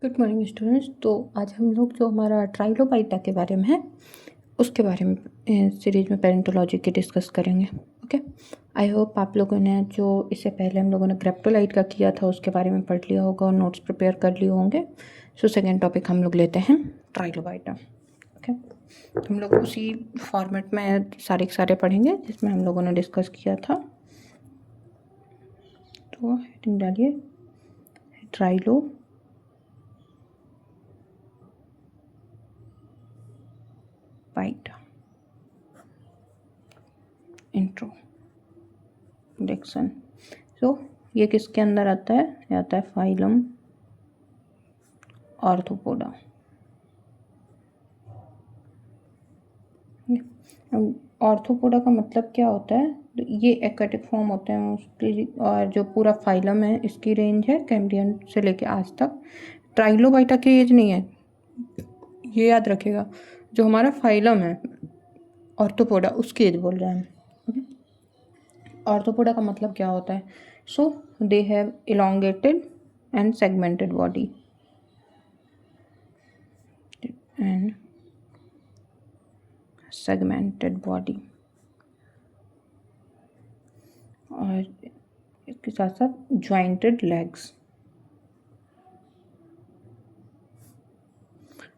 Good morning students. तो आज हम लोग जो हमारा ट्राइलोबाइटा के बारे में है उसके बारे में सीरीज में पेरेंटोलॉजी के डिस्कस करेंगे। ओके, आई होप आप लोगों ने जो इससे पहले हम लोगों ने ग्रेप्टोलाइट का किया था उसके बारे में पढ़ लिया होगा और नोट्स प्रिपेयर कर लिए होंगे। सो सेकेंड टॉपिक हम लोग लेते हैं ट्राइलोबाइटा। ओके, हम लोग उसी फॉर्मेट में सारे पढ़ेंगे जिसमें हम लोगों ने डिस्कस किया था। तो हेडिंग डालिए ट्राइलो बाइटा इंट्रोडक्शन। तो ये किसके अंदर आता है? ये आता है फाइलम आर्थ्रोपोडा। आर्थ्रोपोडा का मतलब क्या होता है? तो ये एक्वाटिक फॉर्म होते हैं मोस्टली, और जो पूरा फाइलम है इसकी रेंज है कैम्ब्रियन से लेके आज तक। ट्राइलोबाइटा की एज नहीं है, ये याद रखिएगा। जो हमारा फाइलम है आर्थ्रोपोडा उसकी एज बोल रहे हैं। आर्थ्रोपोडा का मतलब क्या होता है? So they have elongated and segmented body and segmented body, और इसके साथ साथ ज्वाइंटेड लेग्स।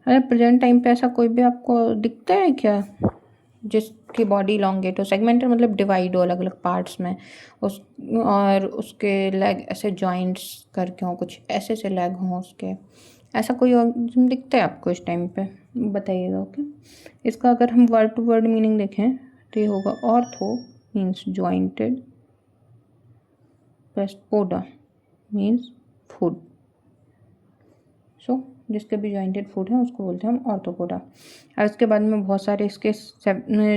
अरे प्रेजेंट टाइम पे ऐसा कोई भी आपको दिखता है क्या जिसकी बॉडी लॉन्गेट हो? सेगमेंटेड मतलब डिवाइड हो अलग अलग पार्ट्स में, उस और उसके लेग ऐसे जॉइंट्स करके हों, कुछ ऐसे से लेग हों उसके। ऐसा कोई ऑर्गेनिज्म दिखता है आपको इस टाइम पे? बताइएगा। ओके, इसका अगर हम वर्ड टू वर्ड मीनिंग देखें तो ये होगा ortho means jointed plus poda means food. So जिसके भी जॉइंटेड फूड है उसको बोलते हैं हम ऑर्थोपोडा। और इसके बाद में बहुत सारे इसके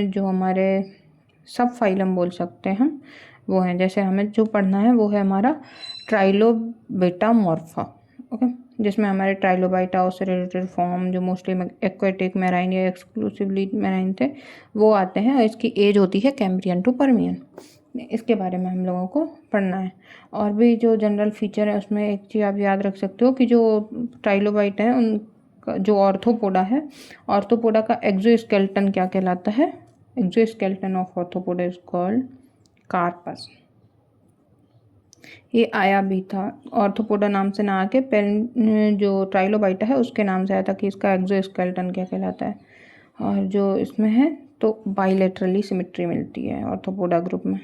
जो हमारे सब फाइलम बोल सकते हैं हम, वो हैं। जैसे हमें जो पढ़ना है वो है हमारा ट्राइलोबेटा मॉर्फा। ओके, जिसमें हमारे ट्राइलोबाइटा और से रिलेटेड फॉर्म जो मोस्टली एक्वेटिक मैराइन या एक्सक्लूसिवली मैराइन थे वो आते हैं, और इसकी एज होती है कैम्ब्रियन टू पर्मियन। इसके बारे में हम लोगों को पढ़ना है। और भी जो जनरल फीचर है उसमें एक चीज़ आप याद रख सकते हो कि जो ट्राइलोबाइट है उनका जो ऑर्थोपोडा है, ऑर्थोपोडा का एक्सोस्केलेटन क्या कहलाता है? Exoskeleton of arthropoda is called carpus. ये आया भी था ऑर्थोपोडा नाम से ना आके जो ट्राइलोबाइटा है उसके नाम से आया था कि इसका एक्सोस्केलेटन क्या कहलाता है। और जो इसमें है तो बाइलेटरली सिमेट्री मिलती है ऑर्थोपोडा ग्रुप में।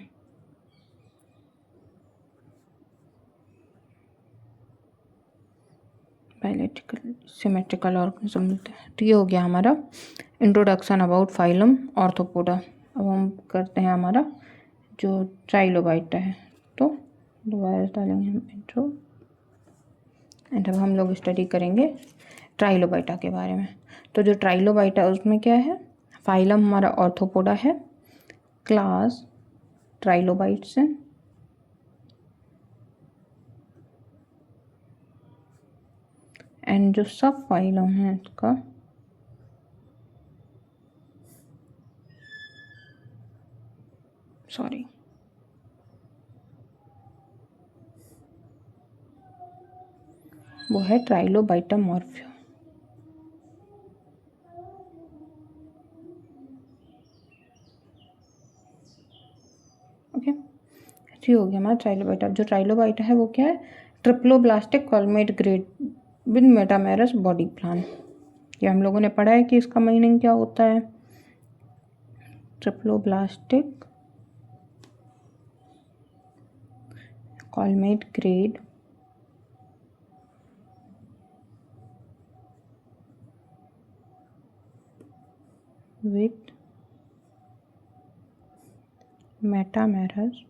बायलैटरल सिमेट्रिकल ऑर्गेनिज्म मिलते हैं। तो ये हो गया हमारा इंट्रोडक्शन अबाउट फाइलम ऑर्थोपोडा। अब हम करते हैं हमारा जो ट्राइलोबाइटा है, तो दोबारा डालेंगे हम इंट्रो, एंड अब हम लोग स्टडी करेंगे ट्राइलोबाइटा के बारे में। तो जो ट्राइलोबाइटा उसमें क्या है? फाइलम हमारा ऑर्थोपोडा है, क्लास ट्राइलोबाइट्स है, एंड जो सब फाइलम है इसका वो है ट्राइलोबाइटा मॉर्फिया। ओके, ये हो गया हमारा ट्राइलोबाइटा। जो ट्राइलोबाइटा है वो क्या है? Triploblastic coelomate grade with metamerous body plan. ये हम लोगों ने पढ़ा है कि इसका मीनिंग क्या होता है। Triploblastic coelomate grade with metamerous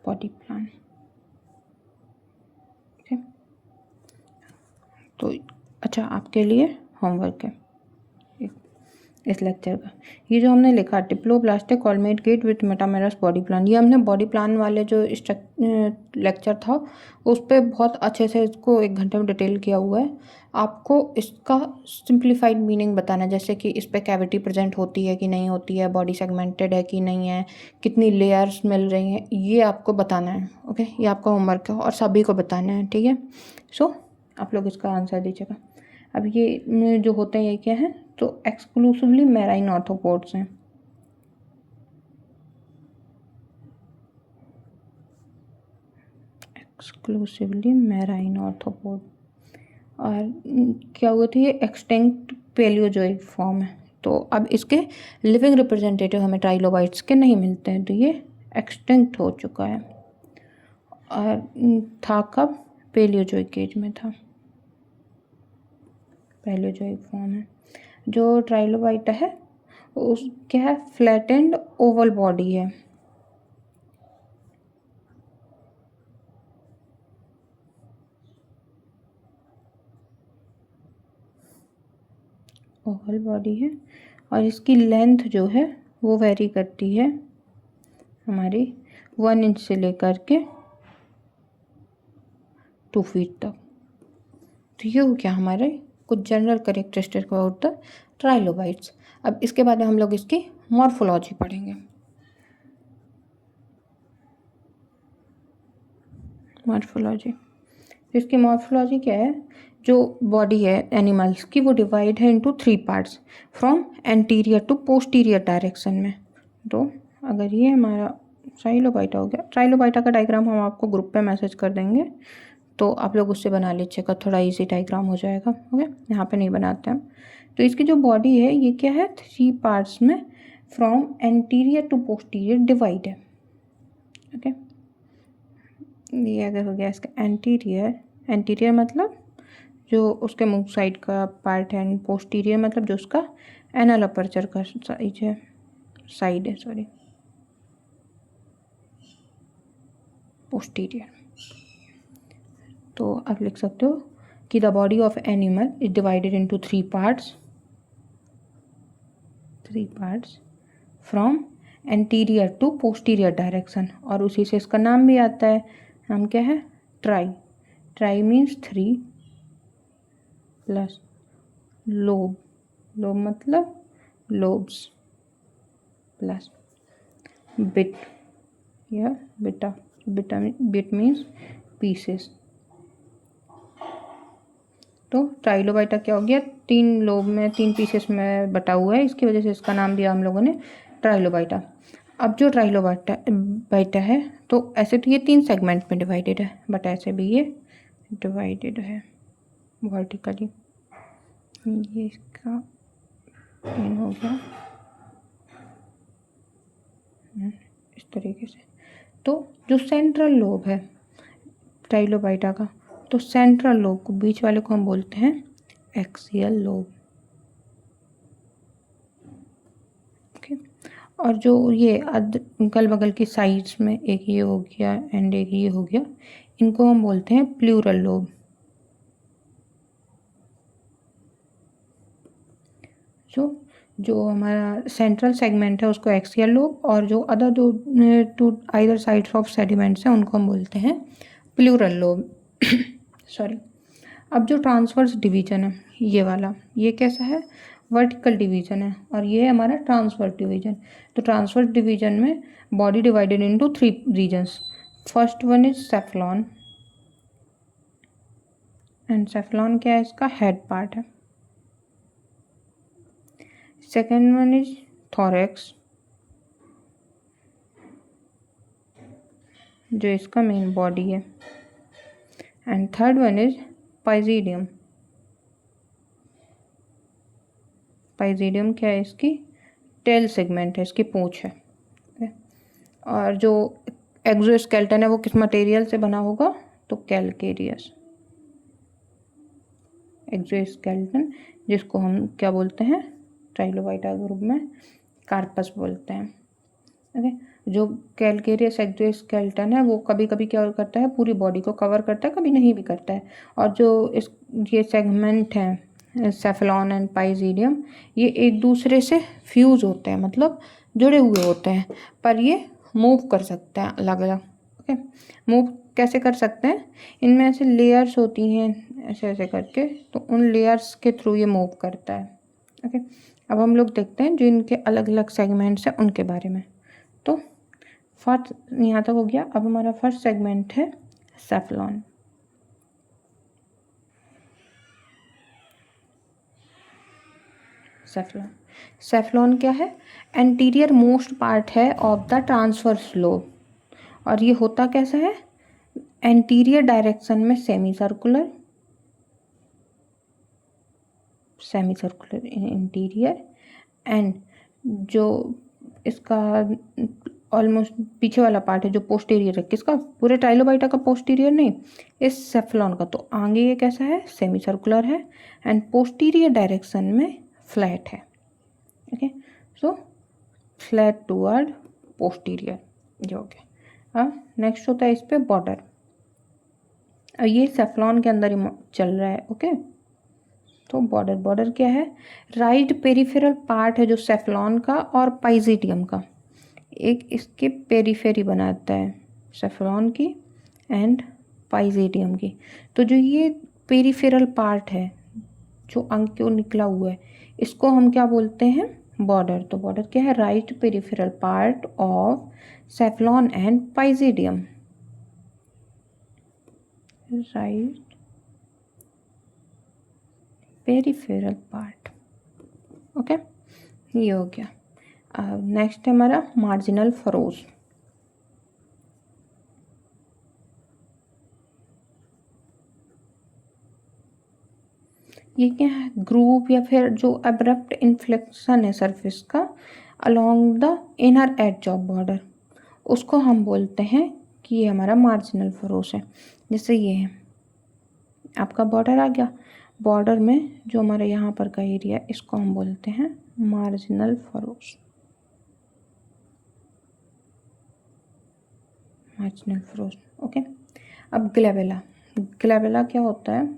body plan. Okay, तो अच्छा आपके लिए होमवर्क है, इस लेक्चर का। ये जो हमने लिखा diploblastic coelomate get with metamerous body plan, ये हमने बॉडी प्लान वाले जो लेक्चर था उस पर बहुत अच्छे से इसको 1 घंटे में डिटेल किया हुआ है। आपको इसका सिंप्लीफाइड मीनिंग बताना है, जैसे कि इस पर कैविटी प्रेजेंट होती है कि नहीं होती है, बॉडी सेगमेंटेड है कि नहीं है, कितनी लेयर्स मिल रही हैं, ये आपको बताना है। ओके, ये आपका होमवर्क है और सभी को बताना है, ठीक है। सो आप लोग इसका आंसर दीजिएगा। अब ये जो होते हैं ये क्या है, तो एक्सक्लूसिवली मैराइन आर्थ्रोपोड्स हैं। Exclusively marine arthropod. और क्या हुआ था, ये एक्सटिंक्ट पेलियोजोइक फॉर्म है। तो अब इसके लिविंग रिप्रेजेंटेटिव हमें ट्राइलोबाइट्स के नहीं मिलते हैं, तो ये एक्सटिंक्ट हो चुका है। और था कब, पेलियोजोइक एज में था, पेलियोजोइक फॉर्म है। जो ट्राइलोबाइटा है उस क्या है, फ्लैटेंड ओवल बॉडी है। ओवल बॉडी है और इसकी लेंथ जो है वो वेरी करती है हमारी 1 इंच से लेकर के 2 फीट तक। तो ये हो गया हमारे कुछ general characteristic about the trilobites. अब इसके बाद हम लोग इसकी मॉर्फोलॉजी पढ़ेंगे। मॉर्फोलॉजी, इसकी मॉर्फोलॉजी क्या है, जो बॉडी है एनिमल्स की वो डिवाइड है into 3 parts from anterior to posterior direction में। तो अगर ये हमारा ट्राइलोबाइटा हो गया, ट्राइलोबाइटा का डायग्राम हम आपको ग्रुप पे मैसेज कर देंगे, तो आप लोग उससे बना लीजिएगा, थोड़ा इजी डायग्राम हो जाएगा। ओके, यहाँ पे नहीं बनाते हम। तो इसकी जो बॉडी है ये क्या है, 3 पार्ट्स में from anterior to posterior divide है। ओके, ये अगर हो गया इसका एंटीरियर, एंटीरियर मतलब जो उसके मुंह साइड का पार्ट है, एंड पोस्टीरियर मतलब जो उसका एनल अपर्चर का साइज है, साइड है, सॉरी, पोस्टीरियर। तो आप लिख सकते हो कि the body of animal is divided into 3 parts from anterior to posterior direction, और उसी से इसका नाम भी आता है। नाम क्या है, try. Try means 3 plus lobe, lobe मतलब लोब्स, प्लस बिट या बिटा, बिट मीन्स पीसेस। तो ट्राइलोबाइटा क्या हो गया, 3 लोब में 3 पीसेस में बटा हुआ है, इसकी वजह से इसका नाम दिया हम लोगों ने ट्राइलोबाइटा। अब जो ट्राइलोबाइटा है तो ऐसे तो ये 3 सेगमेंट में डिवाइडेड है, बट ऐसे भी ये डिवाइडेड है वर्टिकली। ये इसका इन हो गया इस तरीके से। तो जो सेंट्रल लोब है ट्राइलोबाइटा का, तो सेंट्रल लोब को, बीच वाले को हम बोलते हैं एक्सियल लोब। ओके, और जो ये अगल बगल की साइड्स में, एक ये हो गया एंड एक ये हो गया, इनको हम बोलते हैं प्लूरल लोब। जो हमारा सेंट्रल सेगमेंट है उसको एक्सियल लोब, और जो अदर दो to either sides of sediments हैं उनको हम बोलते हैं प्लूरल लोब। सॉरी। अब जो ट्रांसवर्स डिवीजन है ये वाला, ये कैसा है, वर्टिकल डिवीजन है, और ये है हमारा ट्रांसवर्स डिवीजन। तो ट्रांसवर्स डिवीजन में body divided into 3 regions. First one is cephalon, and cephalon क्या है, इसका हेड पार्ट है। सेकेंड वन इज थोरैक्स, जो इसका मेन बॉडी है, and third one is pygidium. Pygidium क्या है, इसकी टेल सेगमेंट है, इसकी पूंछ है। और जो एक्सोस्केलेटन है वो किस मटेरियल से बना होगा, तो कैलकेरियस एक्सोस्केलेटन, जिसको हम क्या बोलते हैं ट्राइलोबाइटा ग्रुप में कार्पस बोलते हैं। ओके, जो कैलकेरियस एक्सोस्केलेटन है वो कभी कभी क्या करता है, पूरी बॉडी को कवर करता है, कभी नहीं भी करता है। और जो इस ये सेगमेंट हैं सेफलॉन एंड पाइजीडियम, ये एक दूसरे से फ्यूज होते हैं, मतलब जुड़े हुए होते हैं, पर ये मूव कर सकते हैं अलग अलग। ओके, मूव कैसे कर सकते हैं, इनमें ऐसे लेयर्स होती हैं ऐसे ऐसे करके, तो उन लेयर्स के थ्रू ये मूव करता है। ओके, अब हम लोग देखते हैं जो इनके अलग अलग सेगमेंट्स हैं उनके बारे में। तो फर्स्ट यहाँ तक हो गया। अब हमारा फर्स्ट सेगमेंट है सेफलॉन। सेफलॉन, सेफलॉन क्या है, एंटीरियर मोस्ट पार्ट है ऑफ द ट्रांसवर्स लोब, और ये होता कैसा है, एंटीरियर डायरेक्शन में सेमी सर्कुलर इंटीरियर, एंड जो इसका ऑलमोस्ट पीछे वाला पार्ट है जो पोस्टीरियर है, किसका, पूरे ट्राइलोबाइटा का पोस्टीरियर नहीं, इस सेफलॉन का, तो आगे ये कैसा है, सेमी सर्कुलर है एंड पोस्टीरियर डायरेक्शन में फ्लैट है। ओके, सो फ्लैट टूवर्ड पोस्टीरियर, जो हो गया। अब नेक्स्ट होता है इस पे बॉर्डर, और ये सेफलॉन के अंदर ही चल रहा है। ओके, तो बॉर्डर, बॉर्डर क्या है, राइट पेरिफेरल पार्ट है जो सेफलॉन का और पाइजीडियम का, एक इसके पेरिफेरी बनाता है सेफलॉन की एंड पाइजीडियम की। तो जो ये पेरिफेरल पार्ट है जो अंग को निकला हुआ है, इसको हम क्या बोलते हैं, बॉर्डर। तो बॉर्डर क्या है, right peripheral part of cephalon and पाइजीडियम, right peripheral part. Okay, ये हो गया। नेक्स्ट है हमारा मार्जिनल फरोज। ये क्या है, ग्रूव या फिर जो अब्रप्ट इन्फ्लेक्शन है सरफेस का along the inner as of border, उसको हम बोलते हैं कि ये हमारा मार्जिनल फरोज है। जैसे ये है आपका बॉर्डर आ गया, बॉर्डर में जो हमारे यहाँ पर का एरिया है इसको हम बोलते हैं marginal furrows, marginal furrows. Okay, अब ग्लेबेला, ग्लेबेला क्या होता है,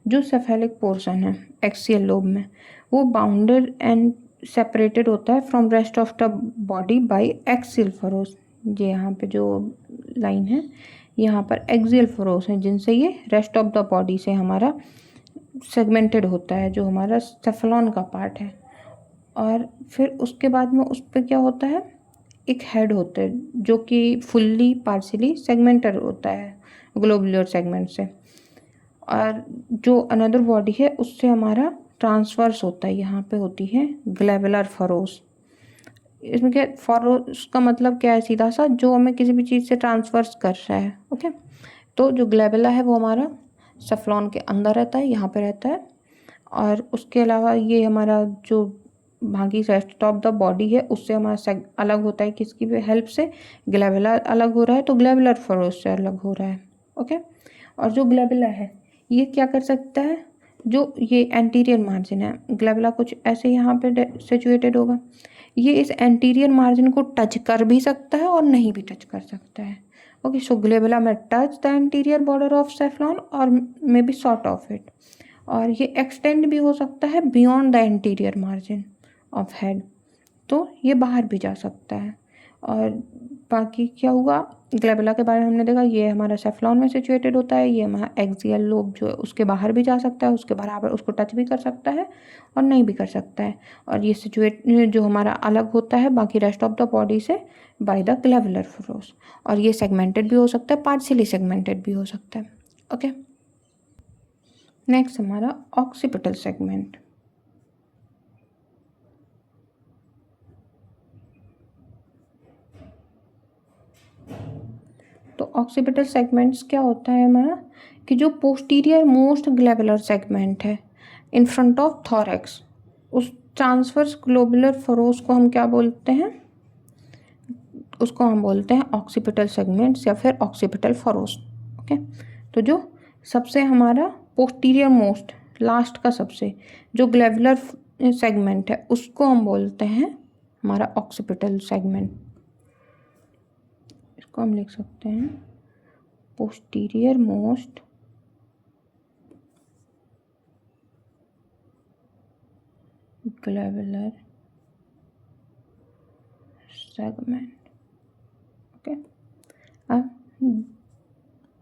जो सेफेलिक पोर्शन है एक्सियल लोब में, वो बाउंडेड एंड सेपरेटेड होता है from rest of the body by axial furrows. ये यहाँ पे जो लाइन है, यहाँ पर एक्सियल फरोज हैं जिनसे ये रेस्ट ऑफ द बॉडी से हमारा सेगमेंटेड होता है, जो हमारा सेफलॉन का पार्ट है। और फिर उसके बाद में उस पर क्या होता है, एक हेड होता है जो कि फुल्ली पार्शियली सेगमेंटेड होता है ग्लोबुलर सेगमेंट से, और जो अनदर बॉडी है उससे हमारा ट्रांसवर्स होता है, यहाँ पे होती है ग्लेबुलर फरोस। इसमें क्या, फरोस का मतलब क्या है, सीधा सा जो हमें किसी भी चीज़ से ट्रांसवर्स कर रहा है। ओके, तो जो ग्लेबुला है वो हमारा सेफलॉन के अंदर रहता है, यहाँ पे रहता है, और उसके अलावा ये हमारा जो बाकी रेस्ट ऑफ द बॉडी है उससे हमारा अलग होता है, किसकी भी हेल्प से, ग्लेबुला अलग हो रहा है तो ग्लेबुलर फरोस से अलग हो रहा है। ओके, और जो ग्लेबुला है ये क्या कर सकता है, जो ये एंटीरियर मार्जिन है, ग्लेबुला कुछ ऐसे यहाँ पे सिचुएटेड होगा, ये इस एंटीरियर मार्जिन को टच कर भी सकता है और नहीं भी टच कर सकता है। ओके, सो ग्लेबुला में touch the anterior border of cephalon और may be sort of it, और ये एक्सटेंड भी हो सकता है beyond the anterior margin of head, तो ये बाहर भी जा सकता है। और बाकी क्या हुआ, ग्लेबुला के बारे में हमने देखा, ये हमारा सेफलॉन में सिचुएटेड होता है, ये हमारा एक्सियल लोब जो है उसके बाहर भी जा सकता है, उसके बराबर उसको टच भी कर सकता है और नहीं भी कर सकता है, और ये सिचुएट जो हमारा अलग होता है बाकी रेस्ट ऑफ द बॉडी से बाय द ग्लेबुलर फरोस, और ये सेगमेंटेड भी हो सकता है, पार्शियली सेगमेंटेड भी हो सकता है। ओके, नेक्स्ट हमारा ऑक्सीपिटल सेगमेंट। तो ऑक्सीपिटल सेगमेंट्स क्या होता है हमारा, कि जो पोस्टीरियर मोस्ट ग्लेबुलर सेगमेंट है इन फ्रंट ऑफ थॉरैक्स, उस ट्रांसवर्स ग्लोबुलर फरोस को हम क्या बोलते हैं, उसको हम बोलते हैं ऑक्सीपिटल सेगमेंट्स या फिर ऑक्सीपिटल फरोस। ओके, तो जो सबसे हमारा पोस्टीरियर मोस्ट लास्ट का सबसे जो ग्लेबुलर सेगमेंट है उसको हम बोलते हैं हमारा ऑक्सीपिटल सेगमेंट। इसको हम लिख सकते हैं posterior most globular segment. Okay, अब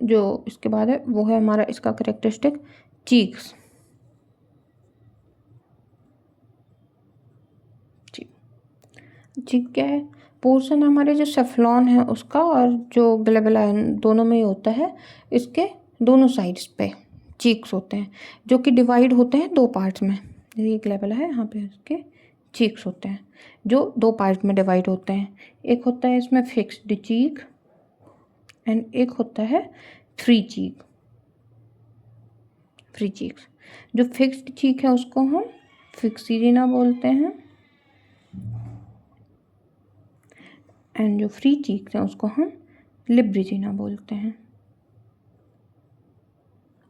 जो इसके बाद है वो है हमारा इसका करेक्टरिस्टिक चीक्स। चीक क्या है? पोर्शन हमारे जो सेफ्लॉन है उसका और जो ग्लोबुला दोनों में ही होता है। इसके दोनों साइड्स पे चीक्स होते हैं जो कि डिवाइड होते हैं दो पार्ट्स में। ये ग्लोबुला है, यहाँ पे इसके चीक्स होते हैं जो दो पार्ट में डिवाइड होते हैं। एक होता है इसमें फिक्स्ड चीक एंड एक होता है फ्री चीक। फ्री चीक्स, जो फिक्स्ड चीक है उसको हम फिक्सीना बोलते हैं एंड जो फ्री चीक्स हैं उसको हम लिब्रिजिना बोलते हैं।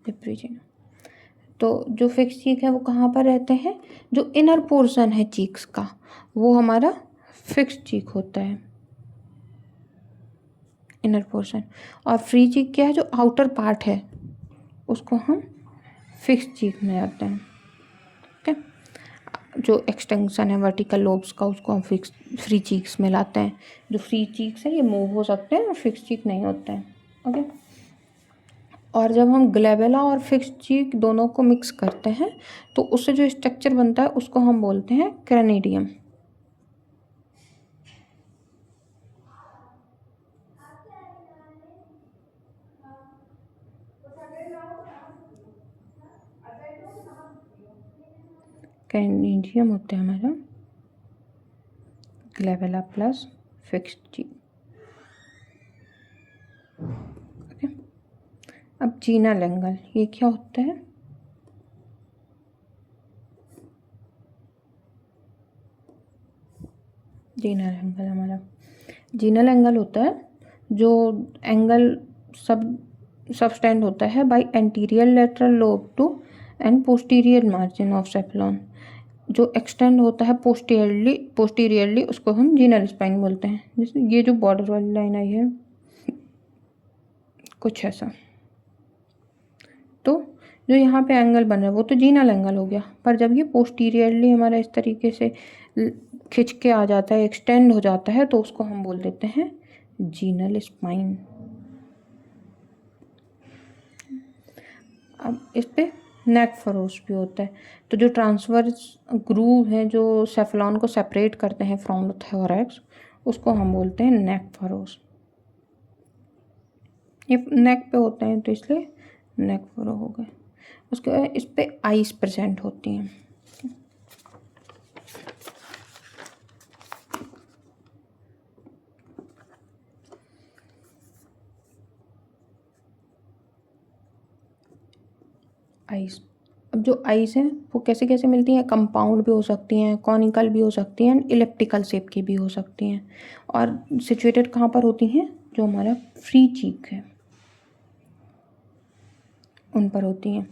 लिब्रिजिना। तो जो फिक्स चीक है वो कहाँ पर रहते हैं? जो इनर पोर्शन है चीक्स का वो हमारा फिक्स चीक होता है, इनर पोर्शन। और फ्री चीक क्या है? जो आउटर पार्ट है उसको हम फिक्स चीक में आते हैं। ओके, जो एक्सटेंशन है वर्टिकल लोब्स का उसको हम फिक्स फ्री चीक्स में लाते हैं। जो फ्री चीक्स है ये मूव हो सकते हैं और फिक्स चीक नहीं होते हैं। ओके, और जब हम ग्लोबुला और फिक्स चीक दोनों को मिक्स करते हैं तो उससे जो स्ट्रक्चर बनता है उसको हम बोलते हैं क्रेनिडियम। क्रेनिडियम होता है हमारा ग्लोबुला प्लस फिक्स चीक। ओके, अब जीनल एंगल ये क्या होता है? जीनल एंगल हमारा जीनल एंगल होता है जो एंगल सबटेंड होता है by anterior lateral lobe to and posterior margin of cephalon. जो एक्सटेंड होता है पोस्टीरियरली उसको हम जीनल स्पाइन बोलते हैं। जैसे ये जो बॉर्डर वाली लाइन आई है कुछ ऐसा। तो जो यहाँ पे एंगल बन रहा है वो तो जीनल एंगल हो गया, पर जब ये पोस्टीरियरली हमारा इस तरीके से खिंच के आ जाता है, एक्सटेंड हो जाता है, तो उसको हम बोल देते हैं जीनल स्पाइन। अब इस पे नेक फरोस भी होता है। तो जो ट्रांसवर्स ग्रूव हैं जो सेफ्लॉन को सेपरेट करते हैं फ्रॉम द थोरैक्स उसको हम बोलते हैं नेक फरोस। ये नेक पे होते हैं तो इसलिए नेक फरो हो गए। उसके बाद इस पे आइस प्रेजेंट होती हैं। आइस, अब जो आइस हैं वो कैसे कैसे मिलती हैं? कंपाउंड भी हो सकती हैं, कॉनिकल भी हो सकती हैं, इलिप्टिकल शेप की भी हो सकती हैं। और सिचुएटेड कहाँ पर होती हैं? जो हमारा फ्री चीक है उन पर होती हैं।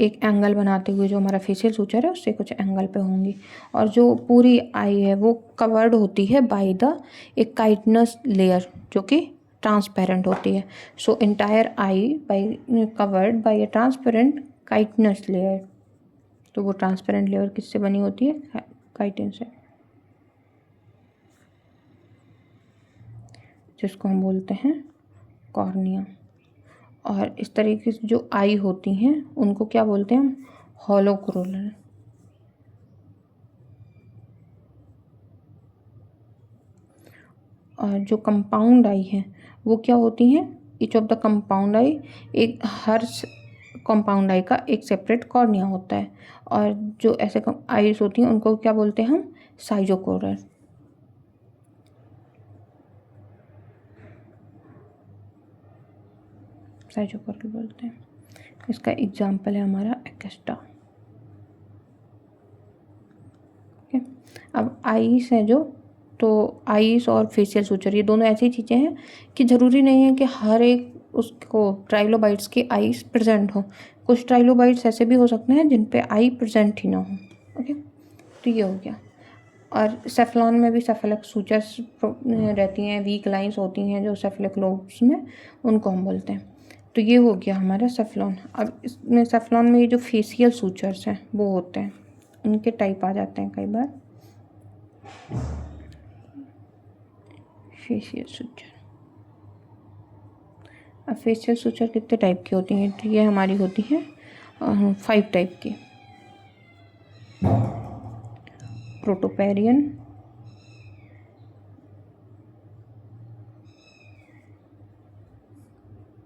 एक एंगल बनाते हुए जो हमारा फेशियल सूचर है उससे कुछ एंगल पे होंगी। और जो पूरी आई है वो कवर्ड होती है बाय द एक काइटनस लेयर जो कि ट्रांसपेरेंट होती है। So entire eye by covered by a transparent chitinous layer. तो वो ट्रांसपेरेंट लेयर किससे बनी होती है? काइटिन से, जिसको हम बोलते हैं कॉर्निया। और इस तरीके से जो आई होती हैं उनको क्या बोलते हैं हम? Hollow coronal. और जो कंपाउंड आई है वो क्या होती हैं? ईच ऑफ द कंपाउंड आई, एक हर कंपाउंड आई का एक सेपरेट कॉर्निया होता है। और जो ऐसे आईज होती हैं उनको क्या बोलते हैं हम? साइजोकोरल। साइजोकोरल बोलते हैं। इसका एग्जाम्पल है हमारा एक्स्टा। ओके, अब आईस है जो, तो आईस और फेशियल सूचर ये दोनों ऐसी चीज़ें हैं कि ज़रूरी नहीं है कि हर एक उसको ट्राइलोबाइट्स की आईस प्रेजेंट हो। कुछ ट्राइलोबाइट्स ऐसे भी हो सकते हैं जिन पे आई प्रेजेंट ही ना हो। ओके, तो ये हो गया। और सेफ्लॉन में भी सेफेलिक सूचर्स रहती हैं, वीक लाइंस होती हैं जो सेफेलिक लोब्स में, उनको हम बोलते हैं। तो ये हो गया हमारा सेफ्लॉन। अब इसमें सेफ्लॉन में ये जो फेशियल सूचर्स हैं वो होते हैं। उनके टाइप आ जाते हैं कई बार। फेशियल सुचर, अब फेशियल सुचर कितने टाइप की होती हैं? तो ये हमारी होती हैं 5 टाइप की। प्रोटोपेरियन,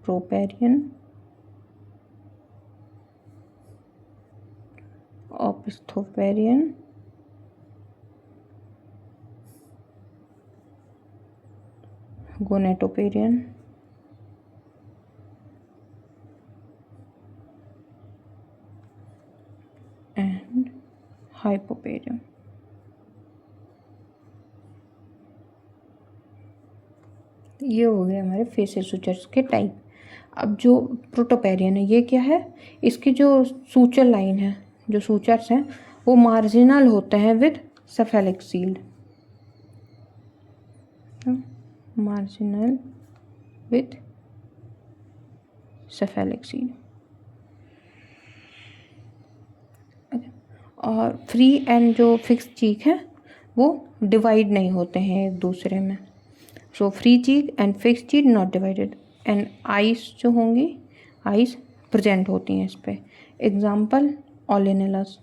प्रोपेरियन, ओपिस्थोपेरियन, गोनेटोपेरियन, एंड हाइपोपेरियन। ये हो गए हमारे फेशियल सूचर्स के टाइप। अब जो प्रोटोपेरियन है ये क्या है? इसकी जो सूचर लाइन है, जो सूचर्स हैं वो मार्जिनल होते हैं with cephalic sealed, marginal with cephalic seal. और फ्री एंड जो फिक्स चीक है वो डिवाइड नहीं होते हैं एक दूसरे में। So free cheek and fix cheek not divided. And eyes जो होंगी, आइस प्रेजेंट होती हैं इस पे। एग्जाम्पल ऑलिनेलस।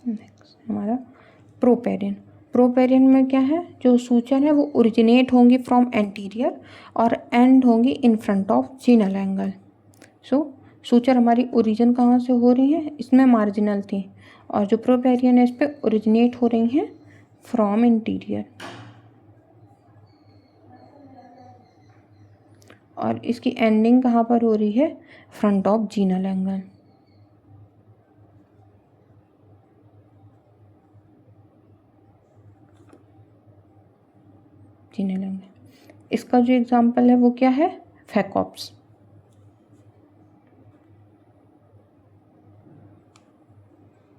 नेक्स्ट हमारा प्रोपेरियन। प्रोपेरियन में क्या है? जो सूचर है वो ओरिजिनेट होंगी फ्रॉम एंटीरियर और एंड होंगी in front of Jinal angle. So suture हमारी ओरिजिन कहाँ से हो रही है? इसमें मार्जिनल थी, और जो प्रोपेरियन है इस पे ओरिजिनेट हो रही हैं फ्रॉम इंटीरियर, और इसकी एंडिंग कहाँ पर हो रही है? Front of Jinal angle. Jinal angle. इसका जो एग्जाम्पल है वो क्या है? फैकॉप्स।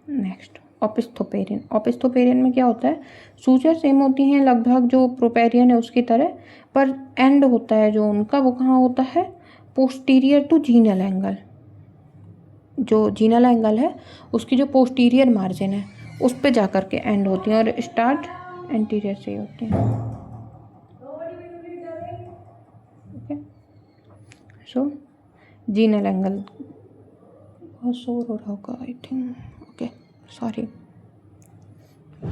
नेक्स्ट ओपिस्थोपेरियन। ओपिस्थोपेरियन में क्या होता है? सूचर सेम होती हैं लगभग जो प्रोपेरियन है उसकी तरह, पर एंड होता है जो उनका वो कहाँ होता है? Posterior to genal angle. जो जीनल एंगल है उसकी जो पोस्टीरियर मार्जिन है उस पे जा कर के एंड होती हैं, और स्टार्ट एंटीरियर से ही होती हैं। ओके, सो जीनल एंगल। बहुत शोर हो रहा होगा आई थिंक। Okay sorry.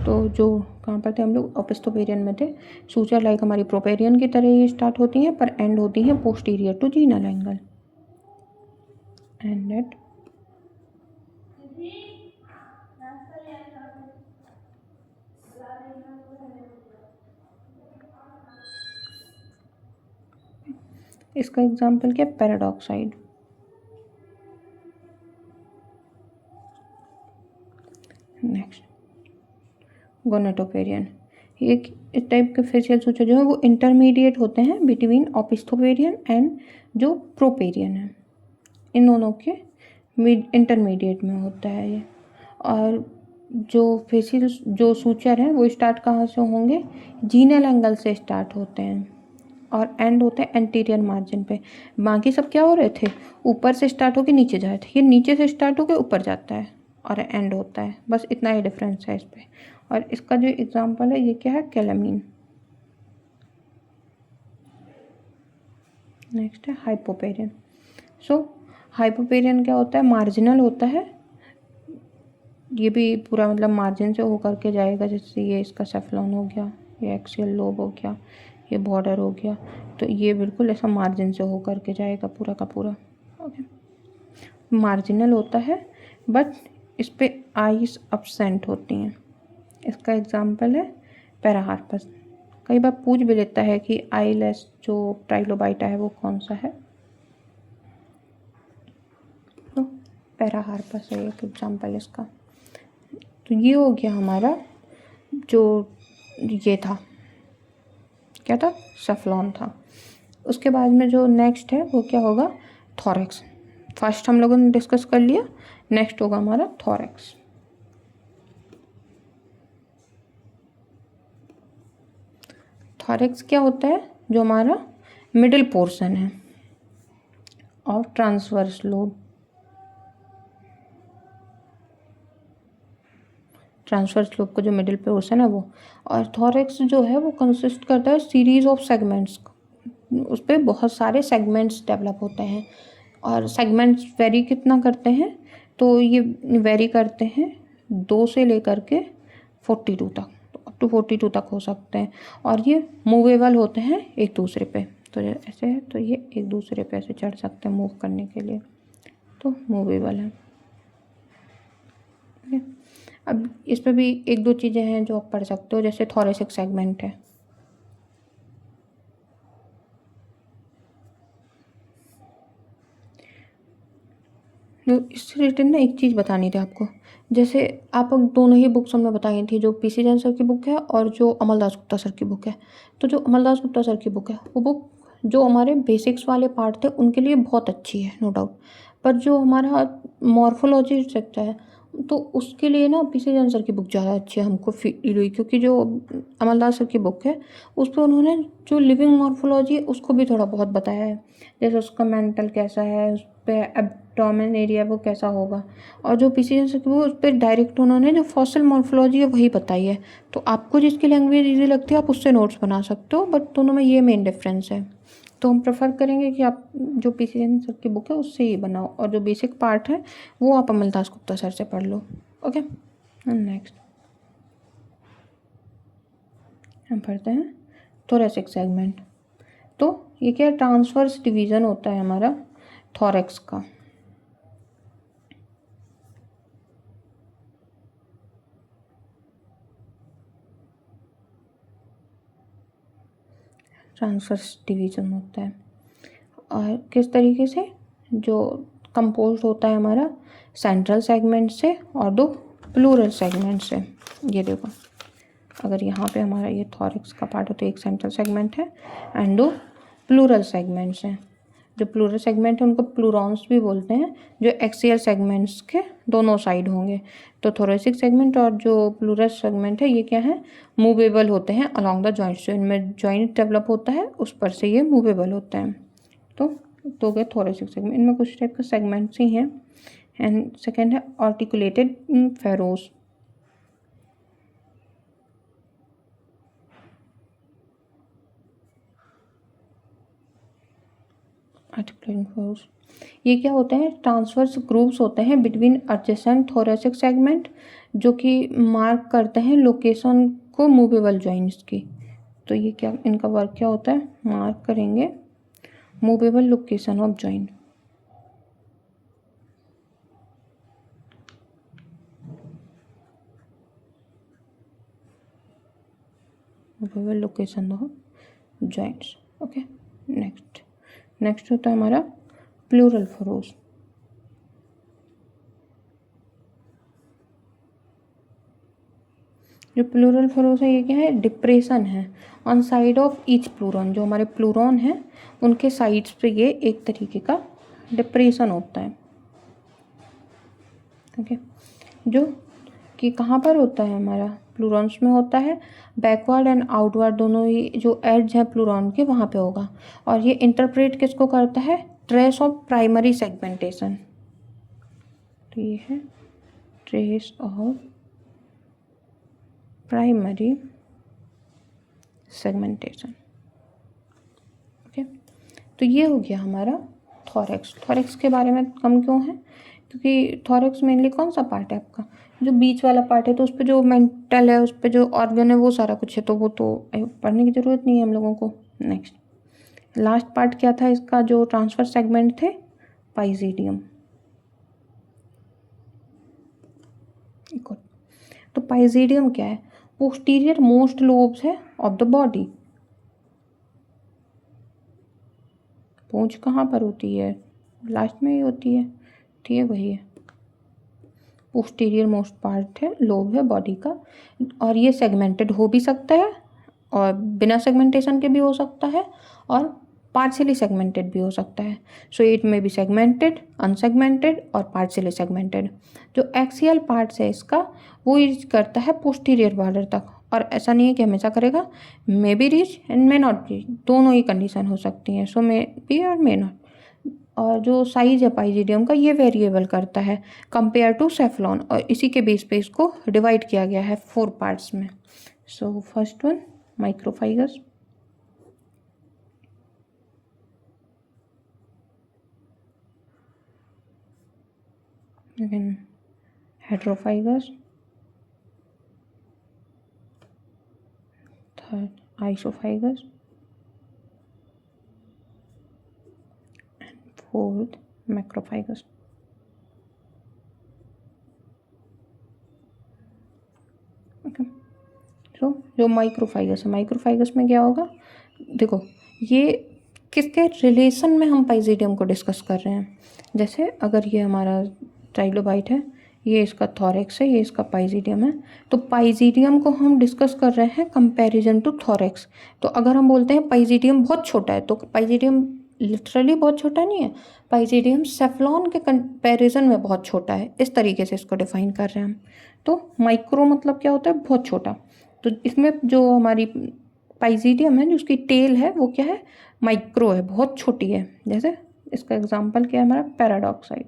तो जो कहाँ पर थे हम लोग? ओपिस्थोपेरियन में थे। सूचर लाइक हमारी प्रोपेरियन की तरह ही स्टार्ट होती हैं पर एंड होती हैं posterior to genal angle. And at इसका एग्जाम्पल क्या? पैराडॉक्साइड। नेक्स्ट गोनेटोपेरियन। ये इस टाइप के फेशियल सूचर जो है वो इंटरमीडिएट होते हैं बिटवीन ओपिस्थोपेरियन एंड जो प्रोपेरियन है। इन दोनों के इंटरमीडिएट में होता है ये। और जो फेशियल जो सूचर हैं वो स्टार्ट कहाँ से होंगे? जीनल एंगल से स्टार्ट होते हैं और एंड होते हैं एंटीरियर मार्जिन पे। बाकी सब क्या हो रहे थे? ऊपर से स्टार्ट होकर नीचे जा रहे थे। ये नीचे से स्टार्ट होकर ऊपर जाता है और एंड होता है, बस इतना ही डिफरेंस है इस पे। और इसका जो एग्जांपल है ये क्या है? कैलामीन। नेक्स्ट है हाइपोपेरियन। सो हाइपोपेरियन क्या होता है? मार्जिनल होता है। ये भी पूरा मतलब मार्जिन से होकर के जाएगा, जैसे ये इसका सेफ्लॉन हो गया, ये एक्सियल लोब हो गया, ये बॉर्डर हो गया, तो ये बिल्कुल ऐसा मार्जिन से होकर के जाएगा पूरा का पूरा। ओके, मार्जिनल होता है बट इस पे आइस अब्सेंट होती हैं। इसका एग्जांपल है पैराहार्पस। कई बार पूछ भी लेता है कि आईलेस जो ट्राइलोबाइटा है वो कौन सा है, तो पैराहार्पस है एक एग्जांपल इसका। तो ये हो गया हमारा जो ये था, क्या था? सेफ्लॉन था। उसके बाद में जो नेक्स्ट है वो क्या होगा? थॉरेक्स। फर्स्ट हम लोगों ने डिस्कस कर लिया, नेक्स्ट होगा हमारा थॉरेक्स। थॉरेक्स क्या होता है? जो हमारा मिडिल पोर्शन है of transverse lobe. Transverse lobe का जो मिडिल पोर्शन है वो। और थोरैक्स जो है वो कंसिस्ट करता है सीरीज ऑफ सेगमेंट्स, उस पर बहुत सारे सेगमेंट्स डेवलप होते हैं। और सेगमेंट्स वेरी कितना करते हैं, तो ये वेरी करते हैं 2 से लेकर के 42 तक, तो अप टू 42 तक हो सकते हैं। और ये मूवेबल होते हैं एक दूसरे पे, तो ऐसे है तो ये एक दूसरे पे ऐसे चढ़ सकते हैं मूव करने के लिए, तो मूवेबल है। ठीक है, अब इस पे भी एक दो चीज़ें हैं जो आप पढ़ सकते हो, जैसे थोरेसिक सेगमेंट है। इससे रिलेटेड ना एक चीज़ बतानी थी आपको, जैसे आप दोनों ही बुक्स हमने बताई थी, जो पीसी जैन सर की बुक है और जो अमलदास गुप्ता सर की बुक है। तो जो अमलदास गुप्ता सर की बुक है वो बुक जो हमारे बेसिक्स वाले पार्ट थे उनके लिए बहुत अच्छी है, नो डाउट। पर जो हमारा मॉर्फोलॉजी सेक्टर है तो उसके लिए ना पीसी जैन सर की बुक ज़्यादा अच्छी है हमको फील हुई, क्योंकि जो अमलदास सर की बुक है उस पर उन्होंने जो लिविंग मॉर्फोलॉजी है उसको भी थोड़ा बहुत बताया है, जैसे उसका मेंटल कैसा है, उस पर एब्डोमेन एरिया वो कैसा होगा। और जो पीसी जैन सर की बुक उस पर डायरेक्ट उन्होंने जो फॉसिल मॉर्फोलॉजी है वही बताई है। तो आपको जिसकी लैंग्वेज ईजी लगती है आप उससे नोट्स बना सकते हो, बट दोनों में ये मेन डिफरेंस है। तो हम प्रेफर करेंगे कि आप जो पीसी जैन सर की बुक है उससे ही बनाओ, और जो बेसिक पार्ट है वो आप अमलदास गुप्ता सर से पढ़ लो। ओके, नेक्स्ट हम पढ़ते हैं थोरेसिक सेगमेंट। तो ये क्या ट्रांसवर्स डिवीज़न होता है हमारा थोरैक्स का। ट्रांसवर्स डिवीज़न होता है और किस तरीके से, जो कंपोज होता है हमारा सेंट्रल सेगमेंट से और 2 प्लूरल सेगमेंट से। ये देखो, अगर यहाँ पे हमारा ये थोरैक्स का पार्ट हो तो एक सेंट्रल सेगमेंट है एंड 2 प्लूरल सेगमेंट्स हैं। जो प्लूरल सेगमेंट है उनको प्लूरॉन्स भी बोलते हैं, जो एक्सियल सेगमेंट्स के दोनों साइड होंगे। तो थोरेसिक सेगमेंट और जो प्लूरल सेगमेंट है ये क्या है, मूवेबल होते हैं अलॉन्ग द जॉइंट्स, जो इनमें जॉइंट डेवलप होता है उस पर से ये मूवेबल होते हैं। तो गए थोरेसिक सेगमेंट, इनमें कुछ टाइप के सेगमेंट्स ही हैं। एंड सेकेंड है आर्टिकुलेटेड फेरोस। ये क्या होते हैं, ट्रांसवर्स ग्रूव्स होते हैं बिटवीन एडजेसेंट थोरेसिक सेगमेंट, जो कि मार्क करते हैं लोकेशन को मूवेबल जॉइंट्स की। तो ये क्या, इनका वर्क क्या होता है, मार्क करेंगे movable location of joint. Movable location of joints. Okay, next होता है हमारा प्लूरल फरोस। जो प्लूरल फरोस है ये क्या है, डिप्रेशन है on side of each pleuron. जो हमारे प्लूरॉन हैं उनके साइड्स पे ये एक तरीके का डिप्रेशन होता है। ओके, जो कि कहाँ पर होता है, हमारा प्लूरॉन्स में होता है, बैकवर्ड एंड आउटवर्ड दोनों ही जो एड्ज हैं प्लूरॉन के वहाँ पे होगा। और ये इंटरप्रेट किसको करता है, ट्रेस ऑफ प्राइमरी सेगमेंटेशन। तो ये है trace of primary segmentation. Okay, तो ये हो गया हमारा थोरैक्स। थोरैक्स के बारे में कम क्यों है, क्योंकि थोरैक्स मेनली कौन सा पार्ट है आपका, जो बीच वाला पार्ट है, तो उस पर जो मेंटल है, उस पर जो ऑर्गन है, वो सारा कुछ है, तो वो तो पढ़ने की ज़रूरत नहीं है हम लोगों को। नेक्स्ट लास्ट पार्ट क्या था इसका, जो ट्रांसफर सेगमेंट थे, पाइजीडियम। तो पाइजीडियम क्या है, पोस्टीरियर मोस्ट लोब्स है ऑफ द बॉडी। पूंछ कहाँ पर होती है, लास्ट में ही होती है, ठीक है, वही है, पोस्टीरियर मोस्ट पार्ट है, लोब है बॉडी का। और ये सेगमेंटेड हो भी सकता है और बिना सेगमेंटेशन के भी हो सकता है और पार्शियली सेगमेंटेड भी हो सकता है। सो इट में बी सेगमेंटेड, अनसेगमेंटेड और पार्शियली सेगमेंटेड। जो एक्सियल पार्ट्स है इसका वो रीच करता है पोस्टीरियर बॉर्डर तक, और ऐसा नहीं है कि हमेशा करेगा, may be reach and may not reach, दोनों ही कंडीशन हो सकती हैं। सो मे बी और मे नॉट। और जो साइज है पाइजीडियम का ये वेरिएबल करता है कंपेयर टू सेफ्लॉन, और इसी के बेस पे इसको डिवाइड किया गया है 4 पार्ट्स में। So first one microphagus, then heterophagus, third isophagus, and fourth macrophagus. Okay, so जो माइक्रोफाइगस है, माइक्रोफाइगस में क्या होगा, देखो ये किसके रिलेशन में हम पाइजीडियम को डिस्कस कर रहे हैं। जैसे अगर ये हमारा ट्राइलोबाइट है, ये इसका थॉरेक्स है, ये इसका पाइजीडियम है, तो पाइजीडियम को हम डिस्कस कर रहे हैं कंपैरिजन टू थॉरेक्स। तो अगर हम बोलते हैं पाइजीडियम बहुत छोटा है, तो पाइजीडियम लिटरली बहुत छोटा नहीं है, पाइजीडियम सेफ्लॉन के कंपैरिजन में बहुत छोटा है, इस तरीके से इसको डिफाइन कर रहे हैं हम। तो माइक्रो मतलब क्या होता है, बहुत छोटा। तो इसमें जो हमारी पाइजीडियम है, जो उसकी टेल है वो क्या है, माइक्रो है, बहुत छोटी है। जैसे इसका एग्जांपल क्या है हमारा पैराडॉक्साइड।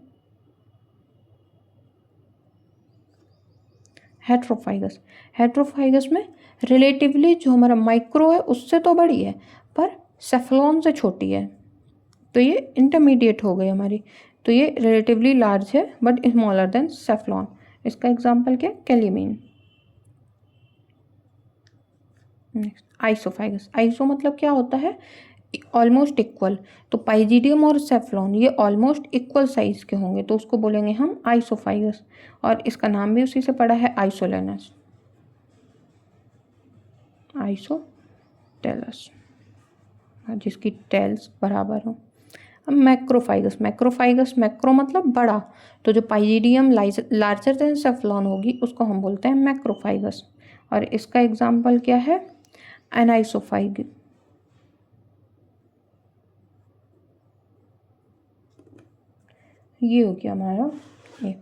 हेट्रोफाइगस, हेट्रोफाइगस में रिलेटिवली जो हमारा माइक्रो है उससे तो बड़ी है पर सेफ्लॉन से छोटी है, तो ये इंटरमीडिएट हो गई हमारी। तो ये रिलेटिवली लार्ज है बट स्मॉलर देन सेफ्लॉन। इसका एग्जांपल क्या है, कैलीमीन। नेक्स्ट आइसोफाइगस, आइसो मतलब क्या होता है, ऑलमोस्ट इक्वल। तो पाइजीडियम और सेफ्लॉन ये ऑलमोस्ट इक्वल साइज के होंगे, तो उसको बोलेंगे हम आइसोफाइगस। और इसका नाम भी उसी से पड़ा है, आइसोलेनस, आइसोटेलस, जिसकी टेल्स बराबर हो। अब मैक्रोफाइगस, मैक्रोफाइगस मैक्रो मतलब बड़ा, तो जो पाइजीडियम लार्जर देन सेफ्लॉन होगी उसको हम बोलते हैं मैक्रोफाइगस। और इसका एग्जाम्पल क्या है, एनाइसोफाइग। ये हो गया हमारा ये।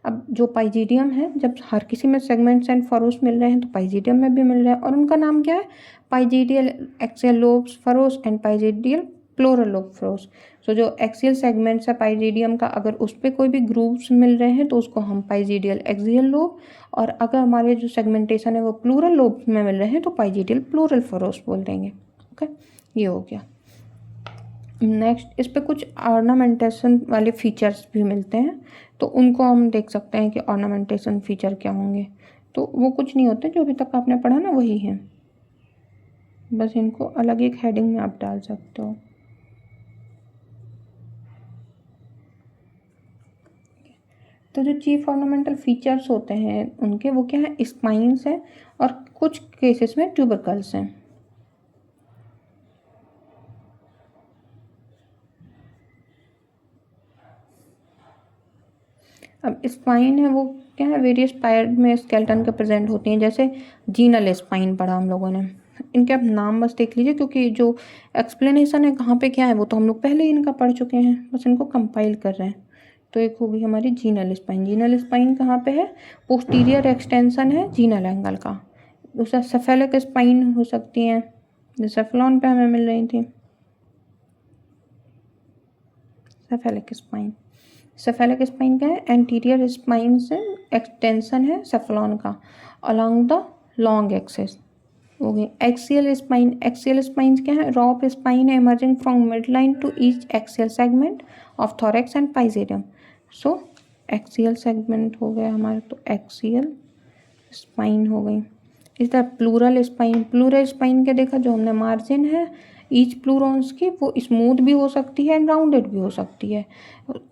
अब जो पाइजीडियम है, जब हर किसी में सेगमेंट्स एंड फरोस मिल रहे हैं तो पाइजीडियम में भी मिल रहे हैं, और उनका नाम क्या है, pygidial axial lobes furrows and pygidial pleural lobe furrows. So जो एक्सियल सेगमेंट्स है पाइजीडियम का, अगर उस पर कोई भी ग्रुप्स मिल रहे हैं तो उसको हम पाइजीडियल एक्सियल लोब, और अगर हमारे जो सेगमेंटेशन है वो प्लूरल लोब में मिल रहे हैं तो पाइजीडियल प्लूरल फरोस बोल देंगे। ओके, ये हो गया। नेक्स्ट इस पे कुछ ऑर्नामेंटेशन वाले फीचर्स भी मिलते हैं, तो उनको हम देख सकते हैं कि ऑर्नामेंटेशन फीचर क्या होंगे। तो वो कुछ नहीं होते, जो अभी तक आपने पढ़ा ना वही है, बस इनको अलग एक हेडिंग में आप डाल सकते हो। तो जो चीफ ऑर्नामेंटल फीचर्स होते हैं उनके, वो क्या है, स्पाइन्स हैं और कुछ केसेस में ट्यूबरकल्स हैं। अब स्पाइन है वो क्या है, वेरियस पार्ट में स्केलेटन के प्रेजेंट होती हैं, जैसे जीनल स्पाइन पढ़ा हम लोगों ने। इनके आप नाम बस देख लीजिए, क्योंकि जो एक्सप्लेनेशन है कहाँ पे क्या है वो तो हम लोग पहले ही इनका पढ़ चुके हैं, बस इनको कंपाइल कर रहे हैं। तो एक होगी हमारी जीनल स्पाइन। जीनल स्पाइन कहाँ पे है, पोस्टीरियर एक्सटेंशन है जीनल एंगल का। दूसरा सेफेलिक स्पाइन हो सकती हैं, जो सेफ्लॉन पे हमें मिल रही थी, सेफेलिक स्पाइन। सेफेलिक स्पाइन क्या है, एंटीरियर स्पाइन से एक्सटेंशन है सेफ्लॉन का अलोंग द लॉन्ग एक्सिस। हो गई एक्सियल स्पाइन, एक्सियल स्पाइन क्या है, रॉप स्पाइन है emerging from mid line to each axial segment of thorax and pygidium. So axial segment हो गया हमारा, तो एक्सियल स्पाइन हो गई। इस तरह प्लूरल स्पाइन, प्लूरल स्पाइन के देखा, जो हमने मार्जिन है ईच प्लूरॉन्स की वो स्मूथ भी हो सकती है एंड राउंडेड भी हो सकती है,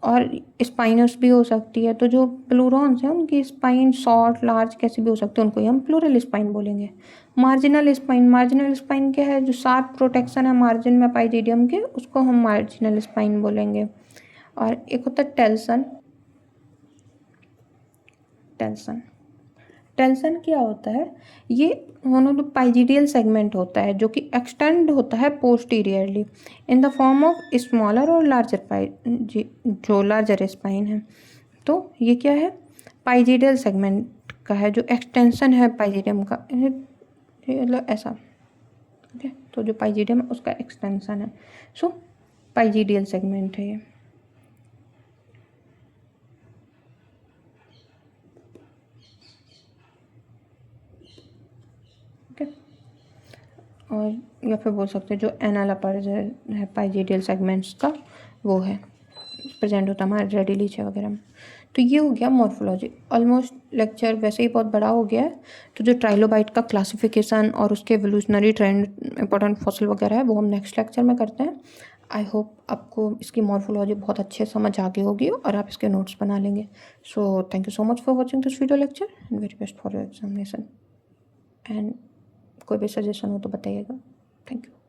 और स्पाइनस भी हो सकती है। तो जो प्लूरॉन्स हैं उनकी स्पाइन शॉर्ट लार्ज कैसी भी हो सकती है, उनको ही हम प्लूरल स्पाइन बोलेंगे। मार्जिनल स्पाइन, मार्जिनल स्पाइन क्या है, जो शार्प प्रोटेक्शन है मार्जिन में पाइजीडियम के, उसको हम मार्जिनल स्पाइन बोलेंगे। और एक होता है टेल्सन, टेल्सन, टेल्सन क्या होता है, ये मोनोपाइजीडियल सेगमेंट होता है जो कि एक्सटेंड होता है posteriorly in the form of smaller और लार्जर जो लार्जर स्पाइन है। तो ये क्या है, पाइजीडियल सेगमेंट का है, जो एक्सटेंशन है पाइजीडियम का, मतलब ऐसा। ठीक है, तो जो पाइजीडियम है उसका एक्सटेंशन है, सो पाइजीडियल सेगमेंट है ये। और या फिर बोल सकते हैं जो एनल अपर है पाइजेडियल सेगमेंट्स का वो है प्रेजेंट होता है हमारे रेडी लीचे वगैरह में। तो ये हो गया मॉर्फोलॉजी। ऑलमोस्ट लेक्चर वैसे ही बहुत बड़ा हो गया है, तो जो ट्राइलोबाइट का क्लासिफिकेशन और उसके एवोल्यूशनरी ट्रेंड इंपॉर्टेंट फॉसिल वगैरह है वो हम नेक्स्ट लेक्चर में करते हैं। आई होप आपको इसकी मॉर्फोलॉजी बहुत अच्छे समझ आ गई होगी और आप इसके नोट्स बना लेंगे। So thank you so much for watching this video lecture and very best for your examination. And कोई भी सजेशन हो तो बताइएगा। Thank you.